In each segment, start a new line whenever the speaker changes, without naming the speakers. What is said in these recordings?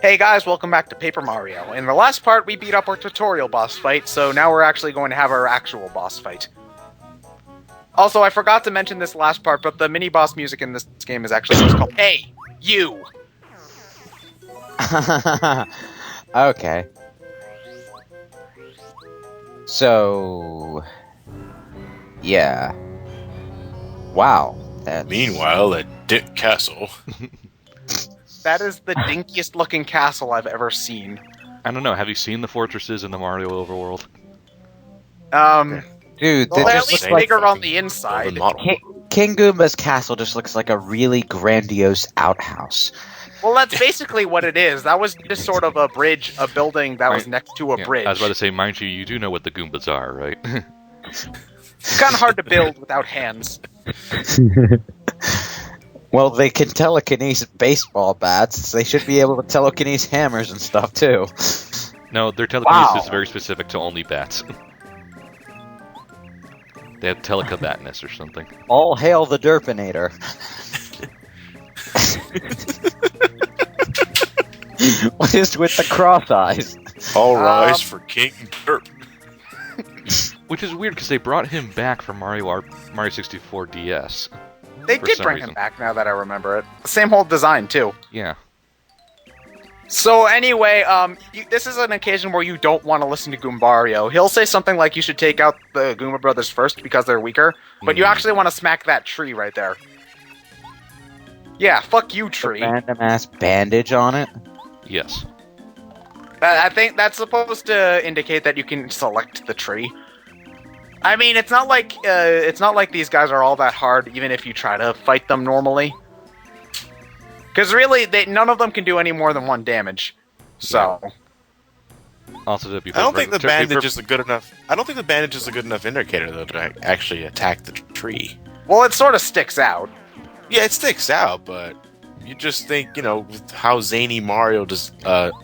Hey guys, welcome back to Paper Mario. In the last part, we beat up our tutorial boss fight, so now we're actually going to have our actual boss fight. Also, I forgot to mention this last part, but the mini-boss music in this game is actually just called Hey, You!
Okay. So... yeah. Wow. That's...
Meanwhile, at Dick Castle...
That is the dinkiest looking castle I've ever seen.
I don't know, have you seen the fortresses in the Mario overworld?
Dude,
Well,
that
at
just
least
looks like...
bigger on the inside.
King Goomba's castle just looks like a really grandiose outhouse.
Well, that's basically what it is. That was just sort of a bridge, a building that was next to a bridge.
I was about to say, mind you, you do know what the Goombas are, right?
It's kind of hard to build without hands.
Well, they can telekinese baseball bats. They should be able to telekinese hammers and stuff, too.
No, their telekinesis is very specific to only bats. They have telekinesis or something.
All hail the Derpinator. What is with the cross eyes?
All rise for King Derp.
Which is weird, because they brought him back from Mario 64 DS.
They did bring him back, now that I remember it. Same whole design, too.
Yeah.
So anyway, this is an occasion where you don't want to listen to Goombario. He'll say something like you should take out the Goomba brothers first because they're weaker, but you actually want to smack that tree right there. Yeah, fuck you, tree.
The random-ass bandage on it?
Yes.
I think that's supposed to indicate that you can select the tree. I mean, it's not like these guys are all that hard, even if you try to fight them normally. Because really, none of them can do any more than 1 damage. So.
Also,
I don't think the bandage is a good enough. I don't think the bandage is a good enough indicator though to actually attack the tree.
Well, it sort of sticks out.
Yeah, it sticks out, but you just think, with how zany Mario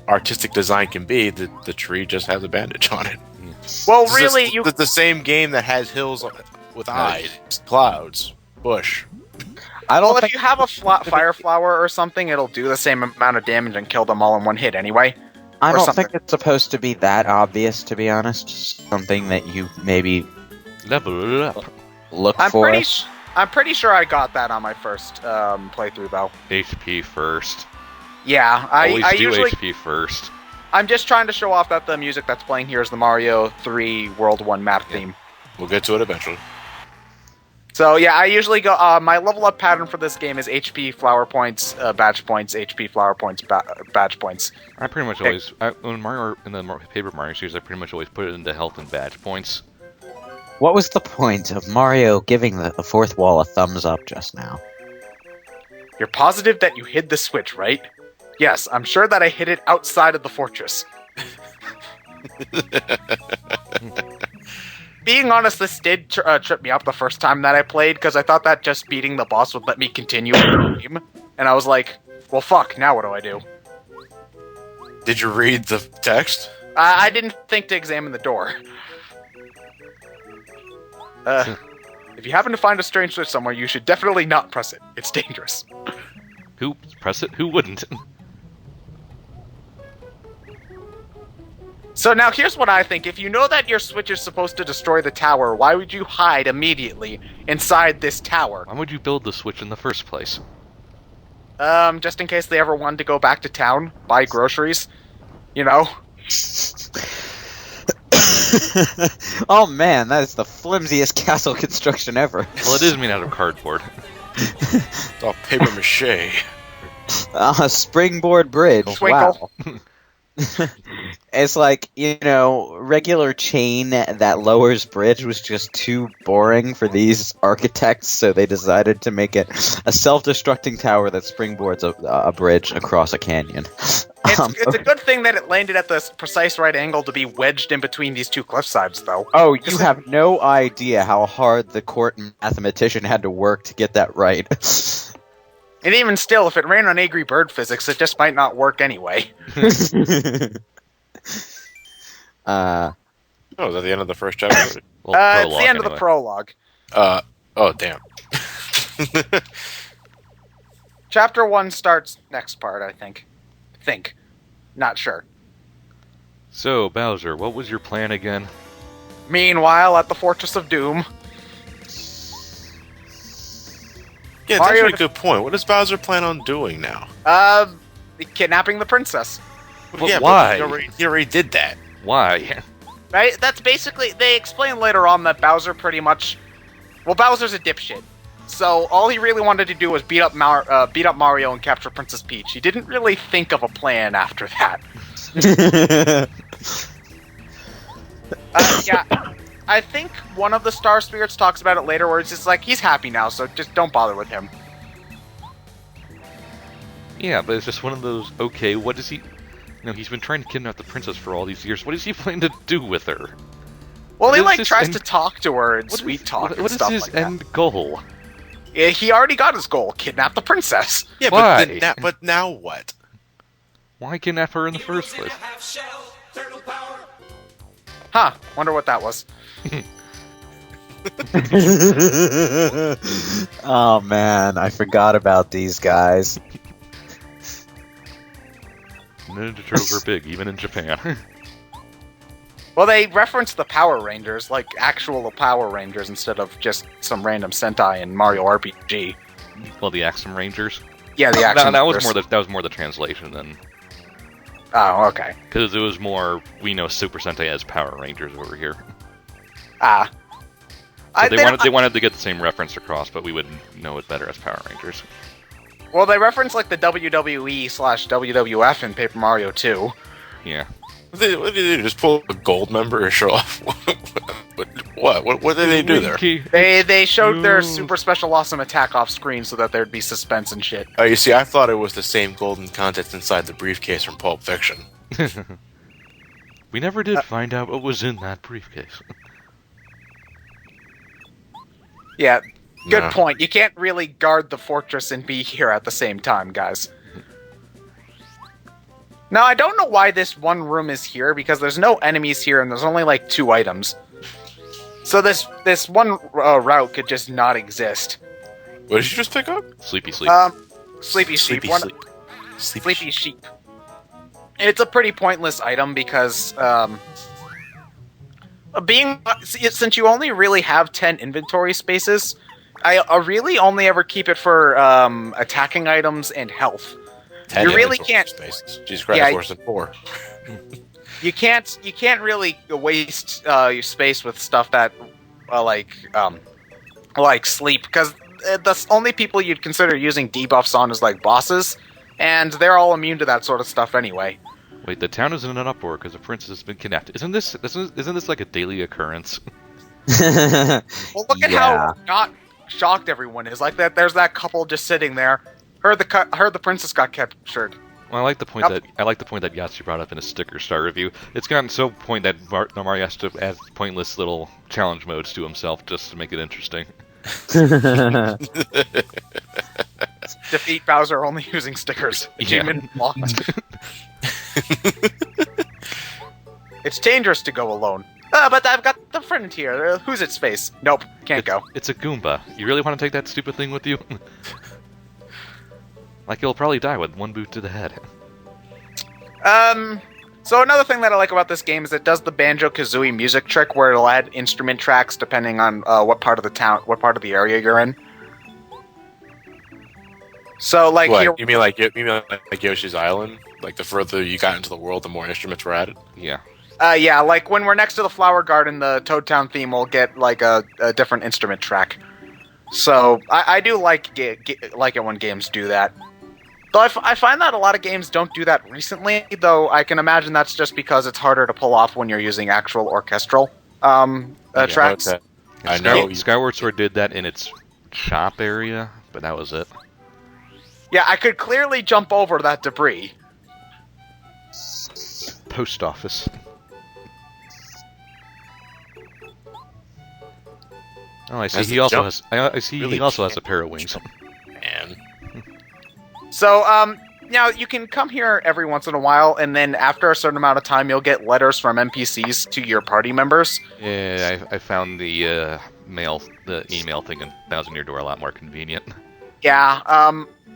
artistic design can be, the tree just has a bandage on it.
Well, really,
the same game that has hills with eyes, clouds, bush.
If you have a fire flower or something, it'll do the same amount of damage and kill them all in 1 hit anyway.
I don't think it's supposed to be that obvious, to be honest. Something that you maybe
level up.
Look for.
I'm pretty sure I got that on my first playthrough, though.
HP first.
Yeah, I usually
HP first.
I'm just trying to show off that the music that's playing here is the Mario 3 World 1 map theme.
We'll get to it eventually.
So yeah, I usually go. My level up pattern for this game is HP flower points, badge points, HP flower points, badge points.
I pretty much always, when Mario in the Paper Mario series, I pretty much always put it into health and badge points.
What was the point of Mario giving the fourth wall a thumbs up just now?
You're positive that you hid the switch, right? Yes, I'm sure that I hid it outside of the fortress. Being honest, this did trip me up the first time that I played, because I thought that just beating the boss would let me continue the game. And I was like, well fuck, now what do I do?
Did you read the text?
I didn't think to examine the door. If you happen to find a strange switch somewhere, you should definitely not press it. It's dangerous.
Who press it? Who wouldn't?
So now here's what I think. If you know that your switch is supposed to destroy the tower, why would you hide immediately inside this tower?
Why would you build the switch in the first place?
Just in case they ever wanted to go back to town, buy groceries, you know?
Oh man, that is the flimsiest castle construction ever.
Well, it is made out of cardboard.
It's all paper mache.
A springboard bridge.
Twinkle.
Wow. It's like, regular chain that lowers bridge was just too boring for these architects, so they decided to make it a self-destructing tower that springboards a bridge across a canyon.
It's a good thing that it landed at the precise right angle to be wedged in between these two cliff sides, though.
Oh, you have no idea how hard the court mathematician had to work to get that right.
And even still, if it ran on Angry Bird physics, it just might not work anyway.
Is that the end of the first chapter?
Well,
it's the end of the prologue.
Oh, damn.
Chapter 1 starts next part, I think. Not sure.
So, Bowser, what was your plan again?
Meanwhile, at the Fortress of Doom,
Yeah, that's
Mario-
actually a good point. What does Bowser plan on doing now?
kidnapping the princess.
But
yeah,
why?
But he already did that.
Why?
Right? That's basically... They explain later on that Bowser pretty much... Well, Bowser's a dipshit. So all he really wanted to do was beat up Mario and capture Princess Peach. He didn't really think of a plan after that. Yeah, I think one of the Star Spirits talks about it later, where it's just like, he's happy now, so just don't bother with him.
Yeah, but it's just one of those, okay, what does he... You know, he's been trying to kidnap the princess for all these years. What does he plan to do with her?
Well, he,
What is
like,
his
tries
end-
to talk to her and
What
sweet
is-
talk and
What is
stuff
his
like that.
end goal?
Yeah, he already got his goal, kidnap the princess.
Yeah,
Why?
but now what?
Why kidnap her in the first place?
Huh, wonder what that was.
Oh man, I forgot about these guys.
Ninja Turtles are big, even in Japan.
Well, they reference the Power Rangers, like actual Power Rangers, instead of just some random Sentai in Mario RPG.
Well, the Axum Rangers.
Yeah, the action.
That was
Rangers.
more the translation than,
Oh, okay.
because it was more we know Super Sentai as Power Rangers over here.
Ah.
So they wanted to get the same reference across, but we would know it better as Power Rangers.
Well, they reference like the WWE/WWF in Paper Mario 2.
Yeah.
What did they do? Just pull a gold member or show off? What did they do there?
They showed their super special awesome attack off screen so that there'd be suspense and shit.
Oh, you see, I thought it was the same golden contents inside the briefcase from Pulp Fiction.
We never did find out what was in that briefcase.
Yeah, good
Nah.
point. You can't really guard the fortress and be here at the same time, guys. Now, I don't know why this one room is here, because there's no enemies here and there's only like 2 items. So this one route could just not exist.
What did you just pick up?
Sleepy sleep.
Sleepy Sheep.
Sleepy
Sleepy Sheep. It's a pretty pointless item because, since you only really have 10 inventory spaces, I really only ever keep it for attacking items and health.
10
You really
inventory
can't-
Spaces. Jesus Christ,
Yeah,
worse than 4.
You can't really waste your space with stuff that like sleep, because the only people you'd consider using debuffs on is like bosses, and they're all immune to that sort of stuff anyway.
Wait, the town is in an uproar because the princess has been kidnapped. Isn't this like a daily occurrence?
Well, look at
Yeah.
how not shocked everyone is. Like that, there's that couple just sitting there. Heard the princess got captured.
Well, I like the point that Yatsu brought up in a sticker star review. It's gotten so point that Mario has to add pointless little challenge modes to himself just to make it interesting.
Defeat Bowser only using stickers.
Yeah.
Achievement locked. It's dangerous to go alone. But I've got the friend here. Who's its face? Nope, can't go.
It's a Goomba. You really want to take that stupid thing with you? Like, you'll probably die with one boot to the head.
So another thing that I like about this game is it does the Banjo-Kazooie music trick where it'll add instrument tracks depending on what part of the area you're in. So, like,
What?
here,
You mean like Yoshi's Island? Like the further you got into the world, the more instruments were added?
Yeah.
yeah, like when we're next to the Flower Garden, the Toad Town theme will get like a different instrument track. So I do like it when games do that. Though I find that a lot of games don't do that recently, though I can imagine that's just because it's harder to pull off when you're using actual orchestral tracks.
Okay. I know.
Skyward Sword did that in its shop area, but that was it.
Yeah, I could clearly jump over that debris.
Post office. Oh, I see.
Has
He
the
also
jump
has. I see.
really
He also has a
can't
pair of wings.
Man.
So, now you can come here every once in a while, and then after a certain amount of time, you'll get letters from NPCs to your party members.
Yeah, I found the email thing and that was near door a lot more convenient.
Yeah,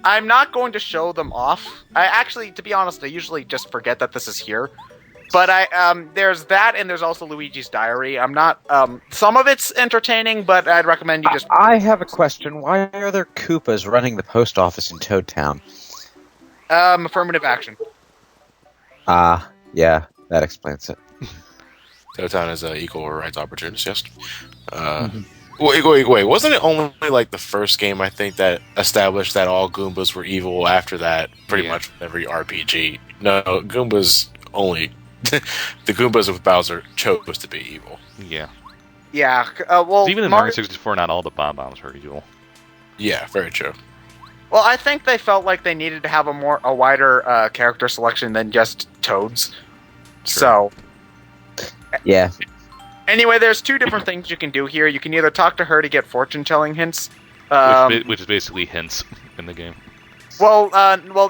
I'm not going to show them off. I actually, to be honest, I usually just forget that this is here. But there's that, and there's also Luigi's Diary. I'm not. Some of it's entertaining, but I'd recommend you just.
I have a question. Why are there Koopas running the post office in Toad Town?
Affirmative action.
Yeah, that explains it.
Town is an equal rights opportunist, yes. Wait. Wasn't it only like the first game, I think, that established that all Goombas were evil after that, pretty much every RPG? No, Goombas only... the Goombas with Bowser chose to be evil.
Yeah.
Yeah, well...
Even in Mario 64, not all the Bob-Bombs were evil.
Yeah, very true.
Well, I think they felt like they needed to have a wider character selection than just Toads.
Sure.
So...
Yeah.
Anyway, there's two different things you can do here. You can either talk to her to get fortune-telling hints.
Which is basically hints in the game.
Well,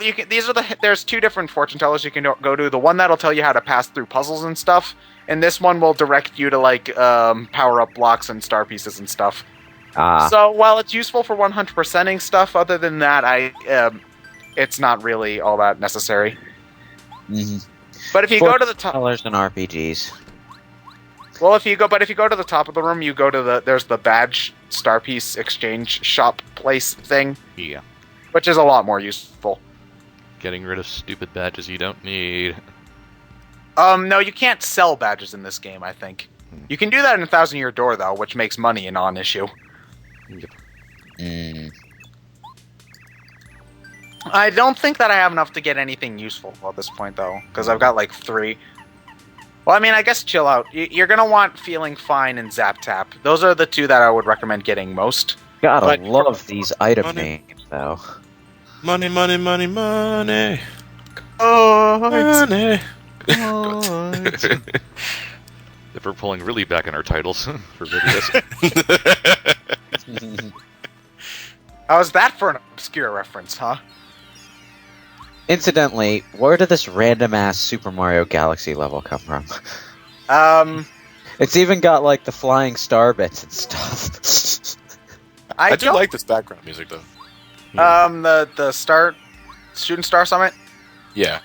you can. There's two different fortune tellers you can go to. The one that'll tell you how to pass through puzzles and stuff, and this one will direct you to like power-up blocks and star pieces and stuff. So while it's useful for 100%ing stuff, other than that, it's not really all that necessary.
Mm-hmm.
But if you go to the top,
colors and RPGs.
Well, if you go to the top of the room, you go to there's the badge star piece exchange shop place thing.
Yeah.
Which is a lot more useful.
Getting rid of stupid badges you don't need.
No, you can't sell badges in this game, I think. You can do that in 1,000 Year Door, though, which makes money a non-issue.
Yep.
I don't think that I have enough to get anything useful at this point, though, because I've got, like, 3. Well, I mean, I guess chill out. You're going to want Feeling Fine and Zap Tap. Those are the two that I would recommend getting most.
Gotta love these item names, though.
Money.
Oh,
Money.
If we're pulling really back in our titles for videos.
how's that for an obscure reference, huh?
Incidentally, where did this random-ass Super Mario Galaxy level come from? It's even got, like, the flying star bits and stuff.
I do like this background music, though.
The Shooting Star Summit?
Yeah.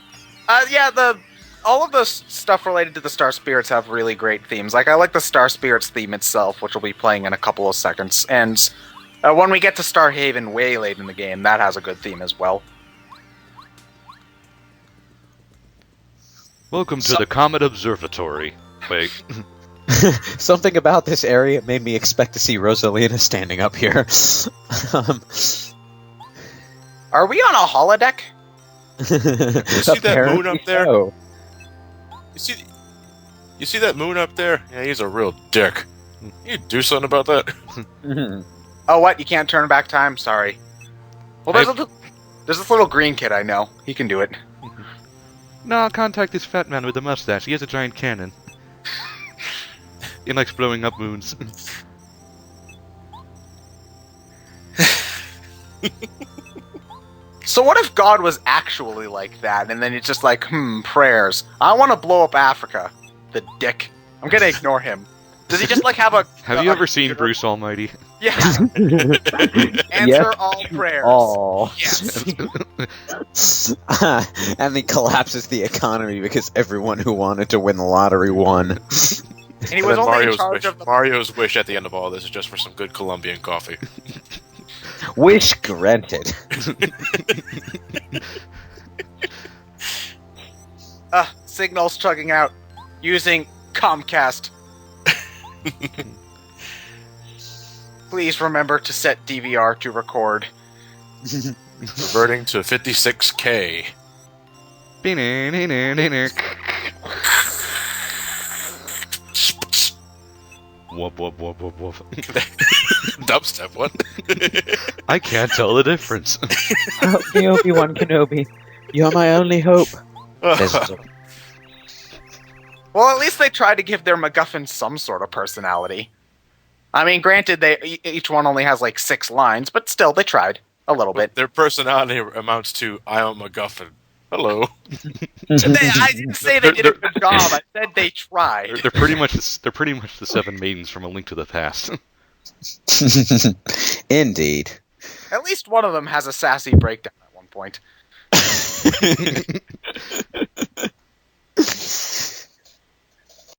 All of the stuff related to the Star Spirits have really great themes. Like, I like the Star Spirits theme itself, which will be playing in a couple of seconds. And when we get to Star Haven way late in the game, that has a good theme as well.
Welcome to the Comet Observatory. Wait.
Something about this area made me expect to see Rosalina standing up here.
Are we on a holodeck?
You see that moon up there?
So.
You see that moon up there? Yeah, he's a real dick. You do something about that?
Oh, what? You can't turn back time? Sorry. Well, there's this little green kid I know. He can do it.
No, I'll contact this fat man with the mustache. He has a giant cannon. He likes blowing up moons.
So what if God was actually like that, and then it's just like, prayers. I want to blow up Africa. The dick. I'm gonna ignore him. Does he just like have a...
Have you ever seen Bruce Almighty?
Yeah. Answer all prayers.
All.
Yes.
And he collapses the economy because everyone who wanted to win the lottery won.
And he was only in charge of the...
Mario's wish at the end of all this is just for some good Colombian coffee.
Wish granted.
Signals chugging out using Comcast. Please remember to set DVR to record.
Reverting to 56K.
Whoop, whoop, whoop, whoop, whoop.
Dubstep, what?
I can't tell the difference.
Help me, Obi-Wan Kenobi. You're my only hope.
Well, at least they tried to give their MacGuffin some sort of personality. I mean, granted, each one only has like 6 lines, but still, they tried a little bit.
Their personality amounts to I am MacGuffin. Hello.
I didn't say they did a good job. I said they tried.
They're pretty much the 7 maidens from A Link to the Past.
Indeed.
At least one of them has a sassy breakdown. point.